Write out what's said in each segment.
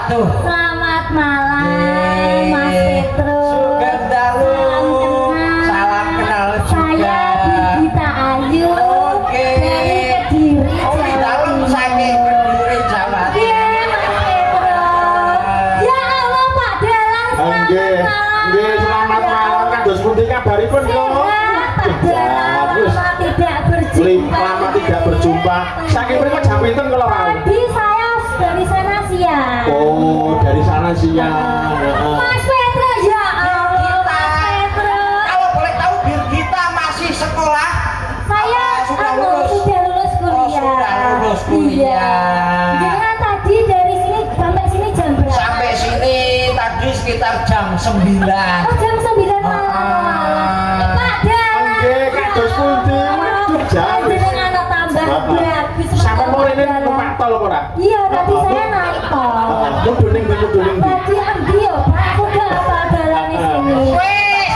Waduh. Selamat malam Mas Petro. Sugeng dalu. Salam kenal juga. Saya Gita Ayu. Oke. Dari Kediri. Oh, di dalam saking Kediri Jawa. Iya Mas Petro. Ya Allah Pak Dalang selamat malam. Nggih, selamat malam. Kados pundi kabaripun kok? Pak Dalang lama tidak berjumpa. Lama tidak berjumpa. Saking mriki jam pinten kula wau? Tadi saya dari sana siang. Oh, dari sana siang. Mas Petro, ya Allah Mas Petro. Kalau boleh tahu Birgita masih sekolah? Saya Sudah lulus? sudah lulus kuliah. Oh, sudah lulus kuliah. Iya. Jangan tadi dari sini sampai sini jam berapa? Sampai sini tadi sekitar jam 9. Oh, jam 9 malam. Pak Dalang. Nggih, kados pundi? Waduh, jam. Jenengan anak tambah bagus. Sampai mau ini numpak tol apa ora? Iya, tadi saya naik tol. Muduning. Tadi ambil ya, Pak. Aku udah Pak Dalang di sini. Wes.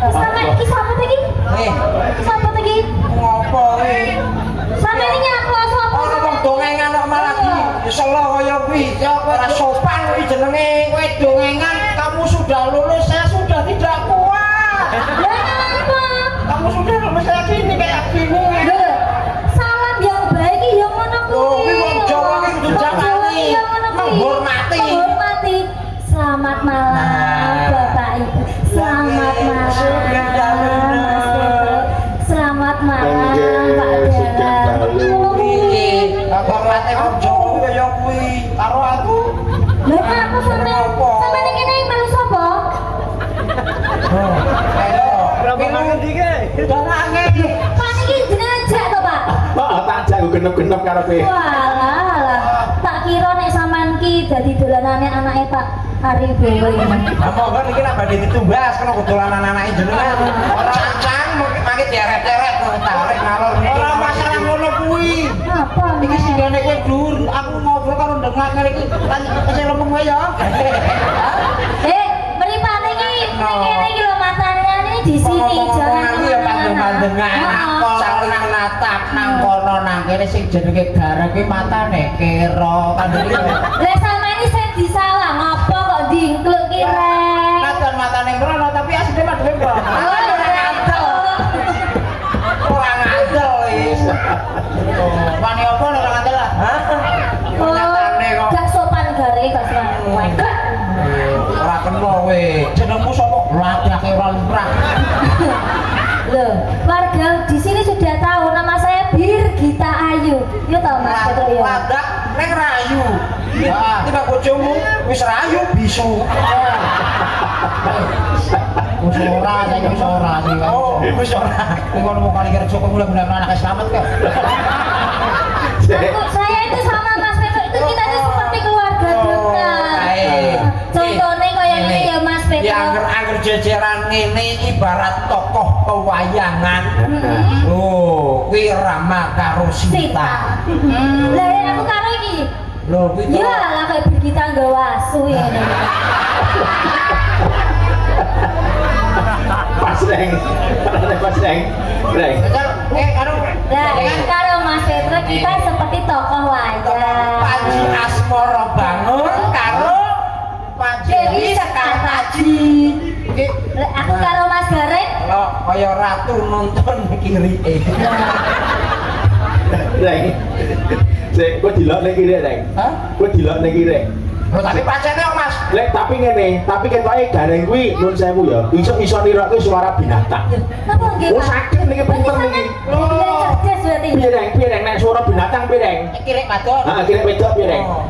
Sama iki sapa tadi? Eh, Sapa tadi? ngopo iki? Sama ini nyapa sapa? Ono wong dongengan kok malah iki. Isolah kaya kuwi, ya ora sopan kuwi jenenge. Kowe dongengan, kamu sudah lulus, saya sudah tidak kuat. Lah apa? Kamu sudah lulus kayak gini Loh, salam yang baik iki yang ngono Loh, kuwi. kuwi wong Jawa ki kudu Wong jawani. Jawa ki yang ngono kuwi. Menghormati. Menghormati. Selamat malam Bapak Ibu. Selamat malam Mas Petro. Selamat malam Pak Dalang. Iki, bapak mate wong Jawa kuwi kaya kuwi. Karo aku. Lah apa sampe ning kene melu sapa? Ayo. Berapa mangan dike? Dongange. Pak niki jenengan jak to, Pak? Oh, tak jak genep-genep karepe. Walah, tak kira nek sampean ki dadi dolanane anake Pak Ari Bowo ini. Apa kok iki nak badhe ditumbas kena dolanan anake jenengan. Ora cang mangke dieret-eret tarik ngalor. Ora masalah ngono kuwi. Apa Iki singgane kowe dur, aku ngobrol karo ndengak ngene iki. Kasih lempeng wae ya. mripate iki ning kene iki lho matanya ini di sini jangan iki ya pandengan aku saling natap nang kono nang kene sing jenenge gareng iki matane kira kandhane. Lah sama ini saya disalah ngapa kok diingkluk ki rek? Natan matane krono tapi asline madhe kok. Ora ngandel wis. Wani apa nek ora ngandel lah? Hah? Nyatane kok. Gak sopan gare gak sopan. Ora kena kowe. Jenengmu sapa? Latihake ora lumrah. Loh, warga di sini sudah tahu nama saya Birgita Ayu. Yo tau Mas Petro ya. Wadak ning rayu. Tiba bojomu wis rayu bisu. Wis ora saiki wis ora sih. Oh, wis ora. Ngono mau kali kerja kok mulai anak selamat kok. Saya itu sama Mas Petro itu kita itu seperti keluarga dekat. Contohnya kayak ini ya Mas Petro. Ya angger jejeran ngene ibarat tokoh pewayangan. Oh, kuwi Rama karo Sita. Lah ya aku karo iki. Lho, kuwi Ya lah kayak Birgita nggawa asu ya. Pas reng. Karo Lah kan karo Mas Petro kita seperti tokoh wayang. Panji Asmara Bangun karo Panji Dewi Sekataji. Lah aku karo Mas Gareng. Lo kaya ratu nonton kiri. Reng. Sik, kok dilok ning kiri, Reng? Hah? Kok dilok ning kiri? Loh, tapi pancene kok Mas. Lek tapi ngene, tapi ketoke gareng kuwi nun sewu ya. Iso nirokke suara binatang. Napa nggih? Oh, sakit niki pinter niki. Oh, cerdas berarti. Piye Reng nek suara binatang piye Reng? Kiri padon. Heeh, kira wedok piye Reng? Oh.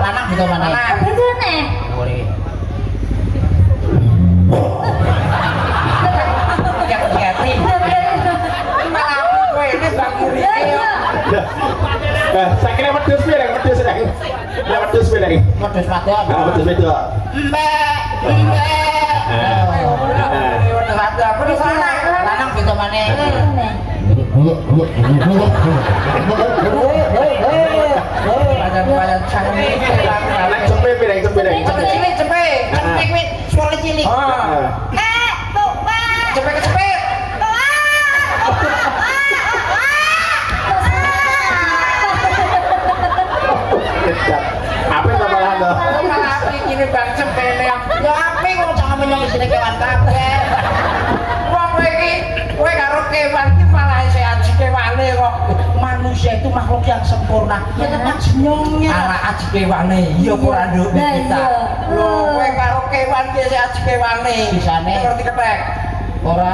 Lanang gitu mana? Betul nih. Kiat-kiatin. Malah kowe ini banguri. Sakire wedhus piye Reng? Wedhus Reng. Nek wedhus piye Reng? Wedhus padon. Ah, wedhus wedok. Mbak. Wedhus padon. Wedhus lanang gitu mana? Badan sange. Nek cepet piye Reng? Cepet Reng. Cepet cilik, cepet. Cepet wit, suara cilik. Cepet cepet. manusia itu makhluk yang sempurna. Ya tetap senyumnya. Anak aji kewane, iya ora nduk kita. Lho, kowe karo kewan ki sik aji kewane. Bisane ngerti ketek. Ora.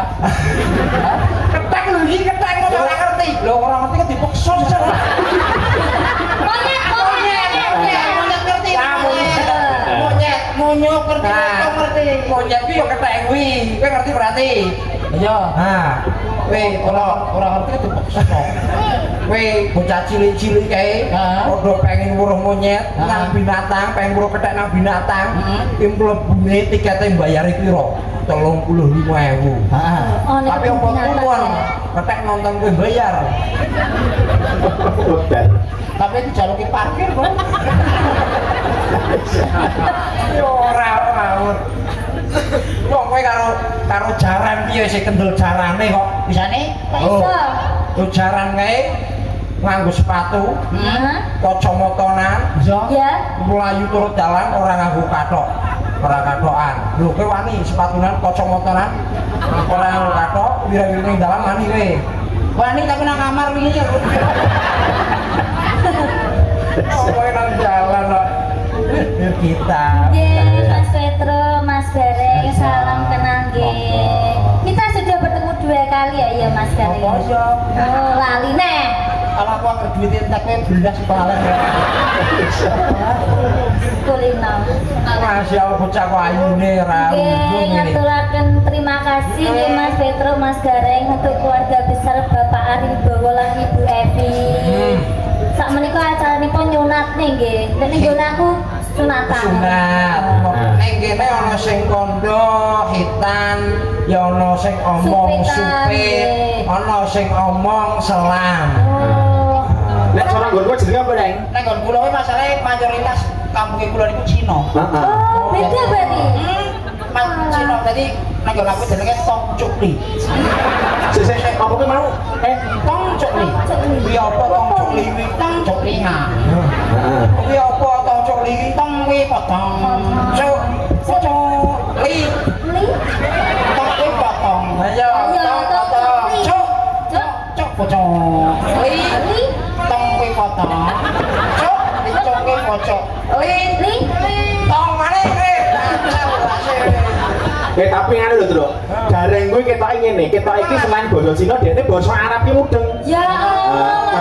Ketek lho iki ketek kok ora ngerti. Lho ora ngerti kok dipaksa sih. Monyet ngerti monyet ki yo ketek kuwi kowe ngerti berarti iya kowe ora ngerti dipaksa kowe bocah cilik-cilik kae padha pengen weruh monyet nang binatang pengen weruh ketek nang binatang ki mlebune tikete mbayare pira 35.000 tapi opo tuwon ketek nonton kowe bayar tapi dijaluki parkir kok ora ngawur wong kowe karo jaran piye sik kendel jarane kok bisane iso jaran kae nganggo sepatu kacamatanan ya mlayu turut dalan ora nganggo kathok ora kathokan lho kowe wani sepatunan kacamatanan ora nganggo kathok wira-wira ning dalan wani kowe wani tapi nang kamar wingi kowe nang jalan kok kita Mas Petro, Mas Gareng, salam kenal kita sudah bertemu 2 kali ya Mas Gareng oh lali neh kalau aku angker duit entek kowe blas palen kulino Masya Allah bocah kok ayune ra untung ngaturaken terima kasih Mas Petro, Mas Gareng untuk keluarga besar Bapak Aribowo lan Ibu Evi sak menika acaranipun nyunat nih nggih dan nggone aku sunatan sunat ning kene ana sing kandha hitan ya ana sing omong supit ana sing omong selam nek cara nggonku jenenge apa neng nek nggon kula kuwi masalahe mayoritas kampunge kula niku Cina oh beda berarti Cina tadi nek nggon aku jenenge Tong Cukli sesek apa kuwi mau Tong Cukli kuwi apa Tong Cukli kuwi Tong Cukli kuwi apa Tong Cukli kuwi Tong kuwi potong cuk li Tong kuwi potong ayo Tong potong cuk potong li Tong kuwi potong cuk kuwi pocok li Tong maneh tapi ngene lho, Tru. Gareng kuwi ketoke ngene, ketok iki selain basa Cina, dene basa Arab ki mudeng. Ya Allah,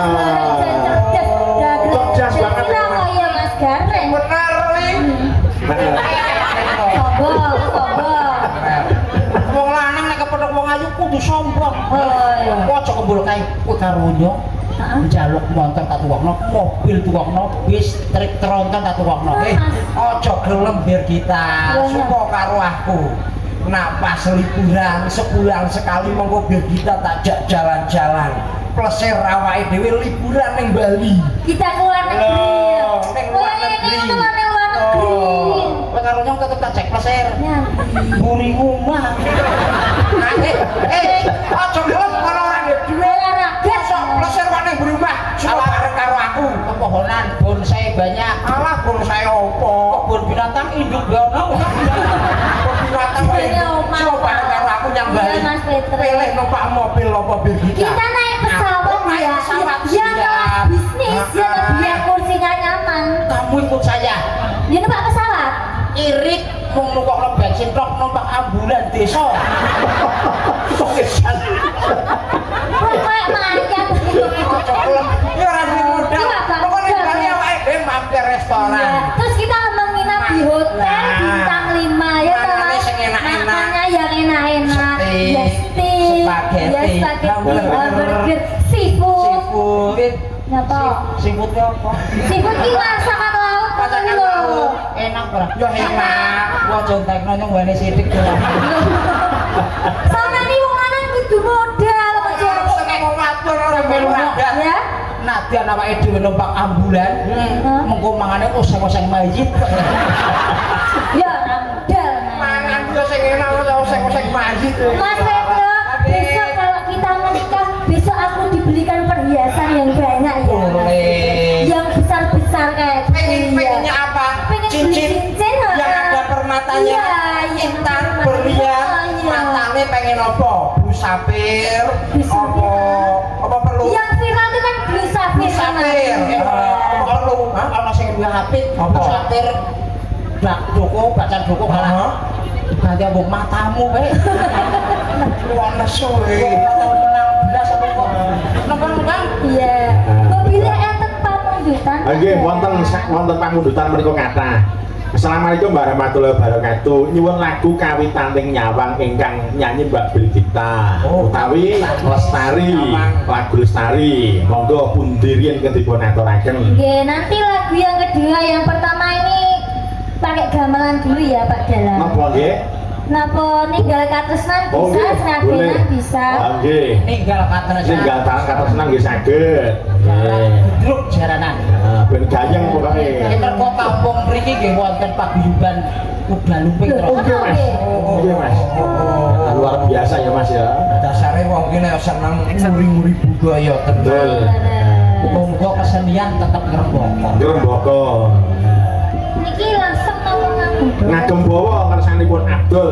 cerdas banget. Ya Mas Gareng. Bener li. Sombong. Wong lanang nek kepethuk wong ayu kudu sombong. Oh iya. Aja kembul kae kowe karo nyok. Njaluk montor tak tuwakno, mobil tuwakno, bis truk tronton tak tuwakno. Aja gelem biar kita suka karo aku. Nak pas liburan sebulan sekali monggo biar kita tajak jalan-jalan. Plesir awake dhewe liburan ning Bali. Kita keluar negeri. Ning luar negeri. Kowe karo nyong tetep tajak plesir. Ya. Buri omah. Aja gelem kalau ora ndek duwe olahraga sok plesir wae ning buri omah. Suwe bareng karo aku. Pepohonan bonsai banyak. Alah bonsai opo? Kebun binatang induk gono. Binatang coba bareng karo aku nyang Bali. Pilih numpak mobil apa bir kita naik pesawat ya. Ya kelas bisnis, ya biar kursinya nyaman. Kamu ikut saya. Ya numpak pesawat. Irit mung numpak bensin truk numpak ambulan desa. Sokesan. Kok mayat. Ya ora duwe modal. Pokoke Bali awake dhewe mampir restoran. Terus kita menginap di hotel bintang 5 ya toh. Makannya yang enak-enak. Ya steak, ya spaghetti, burger, seafood. Nyata. Seafood apa? Seafood ki masakan laut Masakan lho. laut. Enak ora? Ya enak. Gua contekno nyong wene sithik to. Sama nih wong lanang kudu modal aja. Sing ngatur ora melu adat. Ya. Nadyan awake dhewe numpak ambulan, mengko mangane oseng-oseng mayit. Ya ora modal. Mangan yo sing enak oseng-oseng mayit. Mas Pedro, besok kalau kita menikah, besok aku dibelikan perhiasan yang banyak ya. Boleh. Yang besar-besar kayak Pengennya apa? Pengen Cincin beli cincin yang ada permatanya, intan, berlian, matanya pengen apa? Bu sapir, apa perlu? Yang viral baca buku kalah. Nanti aku matamu bae. Wah nesu menang belas apa kok. Nang Iya. Mobilnya enten pamundutan. Nggih, wonten pamundutan menika kathah. Assalamualaikum warahmatullahi wabarakatuh. Nyuwun lagu kawitaning nyawang ingkang nyanyi Mbak Brigita utawi Lestari, lagu Lestari. Monggo pundi riyen dipun aturaken. Nggih, nanti lagu yang kedua yang pertama ini pakai gamelan dulu ya Pak Dalam. Napa nggih? Napa ninggal katresnan Oh, bisa, nggih, seragenan boleh. bisa. Nggih. ninggal katresnan. Ninggal katresnan nggih saged. Gedruk jaranan. Nah, ben gayeng pokoke. Kita kok kampung mriki nggih wonten paguyuban udan lumping terus. Oke Mas. Oke Mas. Luar biasa ya Mas ya. Dasare wong ki nek seneng nguri-nguri budaya Betul. Muga kesenian tetep ngrembaka. Ngrembaka. Niki langsung ngomong aku. Ngagem bawa kersanipun Abdul.